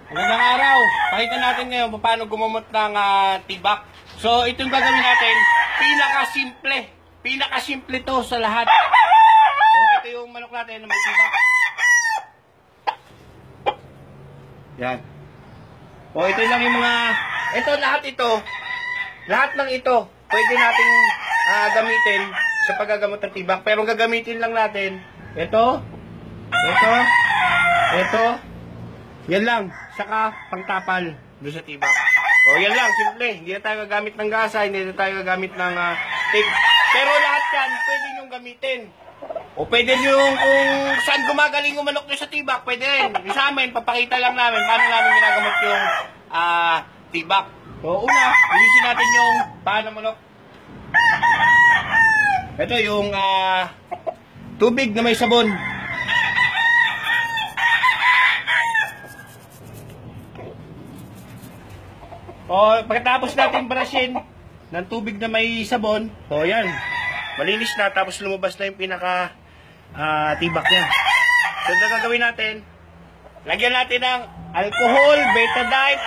Magandang araw. Pakita natin ngayon paano gumamot ng tibak. So, ito yung gagawin natin. Pinaka-simple. Pinaka-simple to sa lahat. So, ito yung manok natin na may tibak. Yan. O, ito lang yung mga... Ito, lahat ito. Lahat ng ito, pwede nating gamitin sa paggagamot ng tibak. Pero gagamitin lang natin ito, ito, yan lang, saka pangtapal doon sa tibak. O yan lang, simple. Hindi na tayo gagamit ng gasa, hindi na tayo gagamit ng tape. Pero lahat yan, pwede nyong gamitin. O pwede nyong kung saan gumagaling yung manok nyo sa tibak, pwede rin. Yung sa amin, papakita lang namin paano namin ginagamot yung tibak. So una, bilisin natin yung paa ng manok. Ito yung tubig na may sabon. O, pagkatapos natin brushin ng tubig na may sabon, o yan, malinis na, tapos lumabas na yung pinaka tibak niya. So, na gagawin natin, lagyan natin ng alcohol, betadine,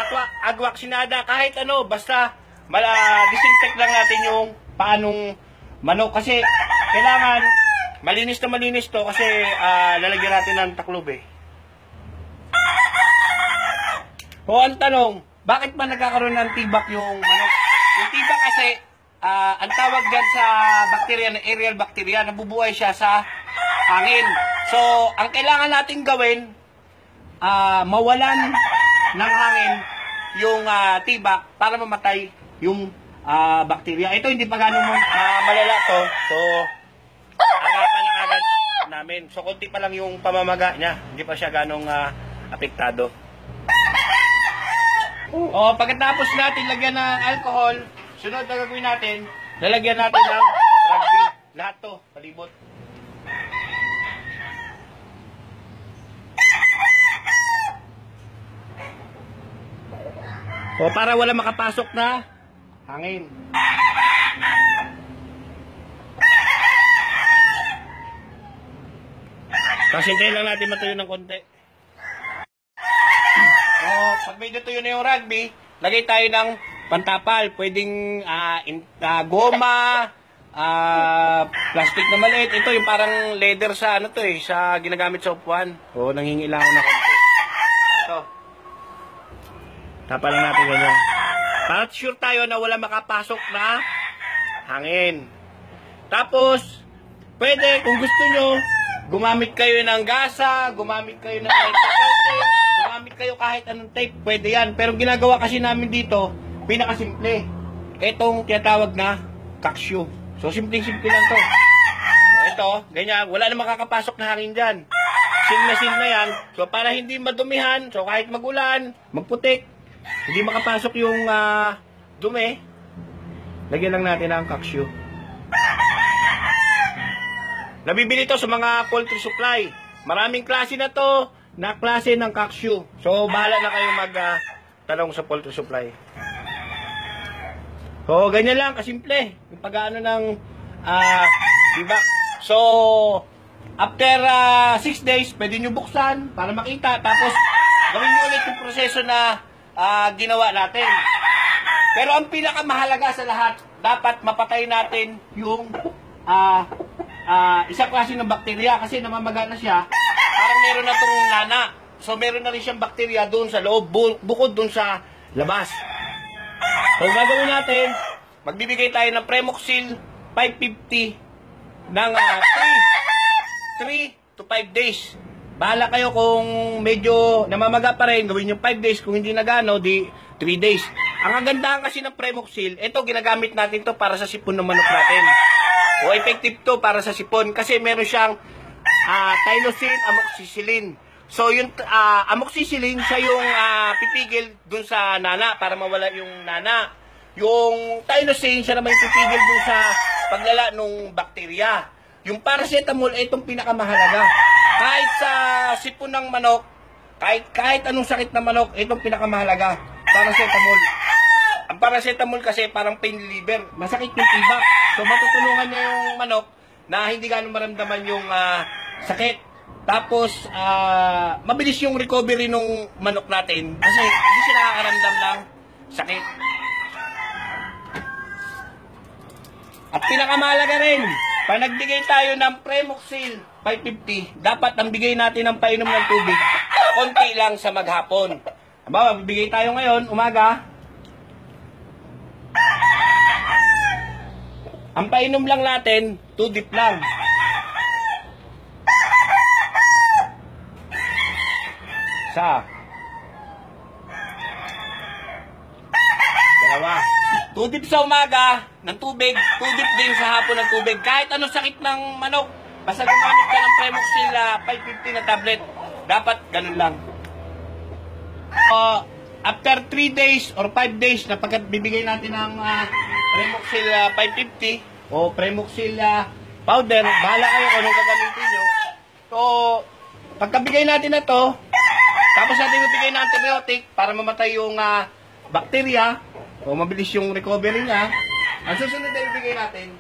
agwaksinada, kahit ano, basta disinfect lang natin yung paanong manok. Kasi, kailangan, malinis to, kasi lalagyan natin ng taklob eh. O, ang tanong, bakit ba nagkakaroon ng tibak yung manok? Yung tibak kasi, ang tawag dyan sa bacteria, na aerial bacteria, nabubuhay siya sa hangin. So, ang kailangan natin gawin, mawalan ng hangin yung tibak para mamatay yung bacteria. Ito hindi pa ganun malala to. So, agapan na agad namin. So, konti pa lang yung pamamaga niya. Hindi pa siya ganong apektado. O, pagkatapos natin lagyan ng alcohol, sunod na gagawin natin, lalagyan natin ng rugby. Lahat to, palibot. O, para wala makapasok na hangin. Tapos hintayin lang natin matuyo ng konti. Pag may natuyo na yung rugby, lagay tayo ng pantapal. Pwedeng goma, plastic na maliit. Ito yung parang leather sa ano to eh, sa ginagamit sa upuan. O, nanghingi lang ako ng konti. Ito. Tapal lang natin ganyan. Para sure tayo na wala makapasok na hangin. Tapos, pwede kung gusto nyo, gumamit kayo ng gasa, gumamit kayo ng electrical tape, gumamit kayo kahit anong tape, pwede yan. Pero ginagawa kasi namin dito, pinakasimple. Itong tinatawag na kaksyo. So, simpleng-simple lang to. So, ito, ganyan, wala na makakapasok na hangin dyan. Sin na yan. So, para hindi madumihan, so kahit magulan, magputik, hindi makapasok yung dumi, lagyan lang natin ang kaksyo. Nabibili to sa mga poultry supply. Maraming klase na to, na klase ng kaksyo. So, bahala na kayo magtanong sa poultry supply. So, ganyan lang, kasimple. Yung pag-ano ng tibak. So, after 6 days, pwede nyo buksan para makita. Tapos, gawin nyo ulit yung proseso na ginawa natin. Pero ang pinakamahalaga sa lahat, dapat mapatay natin yung isang klase ng bakterya. Kasi namamaga na siya. Parang meron na itong nana. So, meron na rin siyang bakterya doon sa loob, bukod doon sa labas. So, gagawin natin, magbibigay tayo ng Premoxil 550 ng 3 to 5 days. Bahala kayo kung medyo namamaga pa rin, gawin yung 5 days. Kung hindi nagano, di 3 days. Ang kagandahan kasi ng Premoxil, ito ginagamit natin to para sa sipon ng manok natin. O effective to para sa sipon kasi meron siyang Thymosin, amoxicillin. So yung amoxicillin siya yung pipigil dun sa nana para mawala yung nana. Yung Thymosin siya naman yung pipigil dun sa paglala ng bakterya. Yung paracetamol itong pinakamahalaga. Kahit sa sipon ng manok, kahit anong sakit ng manok, itong pinakamahalaga. Paracetamol. Ang paracetamol kasi parang pain reliever. Masakit yung tibak. So matutulungan niya yung manok na hindi ganun maramdaman yung sakit. Tapos, mabilis yung recovery ng manok natin kasi hindi siya nakakaramdam ng sakit. At pinakamahalaga rin, pag nagbigay tayo ng Premoxil 550, dapat ang bigay natin ng painom ng tubig, konti lang sa maghapon. Halimbawa, bibigay tayo ngayon, umaga. Ang painom lang natin, 2 dip lang. Isa. Dalawa. 2 dip sa umaga ng tubig, 2 dip din sa hapon ng tubig. Kahit anong sakit ng manok, basta gumamit ka ng Premoxil 550 na tablet, dapat ganun lang. After 3 days or 5 days na pagkat bibigay natin ng Premoxil 550 o Premoxil powder, bahala kayo kung anong gagamitin nyo. So, pagkabigay natin na to, tapos natin ibigay ng antibiotic para mamatay yung bacteria o mabilis yung recovery niya, ang susunod na ibigay natin,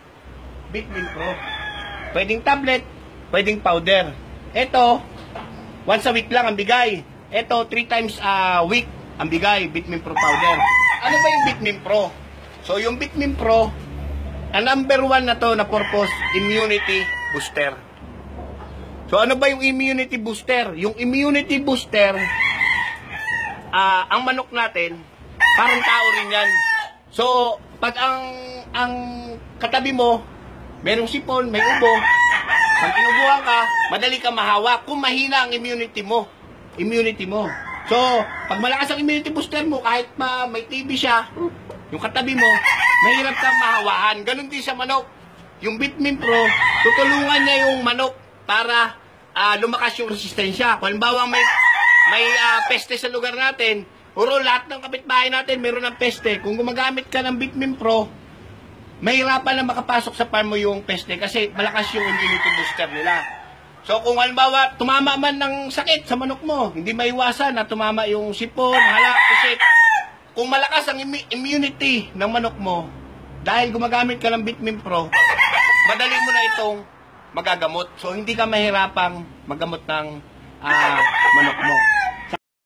Bitmin Pro. Pwedeng tablet, pwedeng powder. Ito, once a week lang ang bigay. Ito, 3 times a week ang bigay, Bitmin Pro powder. Ano ba yung Bitmin Pro? So, yung Bitmin Pro, ang number 1 na to na purpose, immunity booster. So, ano ba yung immunity booster? Yung immunity booster, ang manok natin, parang tao rin yan. So, pag ang katabi mo, merong sipon, may ubo, pag inubuhan ka, madali ka mahawa kung mahina ang immunity mo. So, pag malakas ang immunity booster mo, kahit may TB siya, yung katabi mo, mahirap kang mahawaan. Ganon din sa manok. Yung Bitmin Pro, tutulungan niya yung manok para lumakas yung resistensya. Kung halimbawa may peste sa lugar natin, puro lahat ng kapitbahay natin meron ng peste. Kung gumagamit ka ng Bitmin Pro, mahirapan na makapasok sa farm mo yung peste kasi malakas yung immunity booster nila. So kung halimbawa tumama man ng sakit sa manok mo, hindi maiwasan na tumama yung sipon, hala, kasi kung malakas ang immunity ng manok mo, dahil gumagamit ka ng Bitmin Pro, madali mo na itong magagamot. So hindi ka mahirapang maggamot ng manok mo.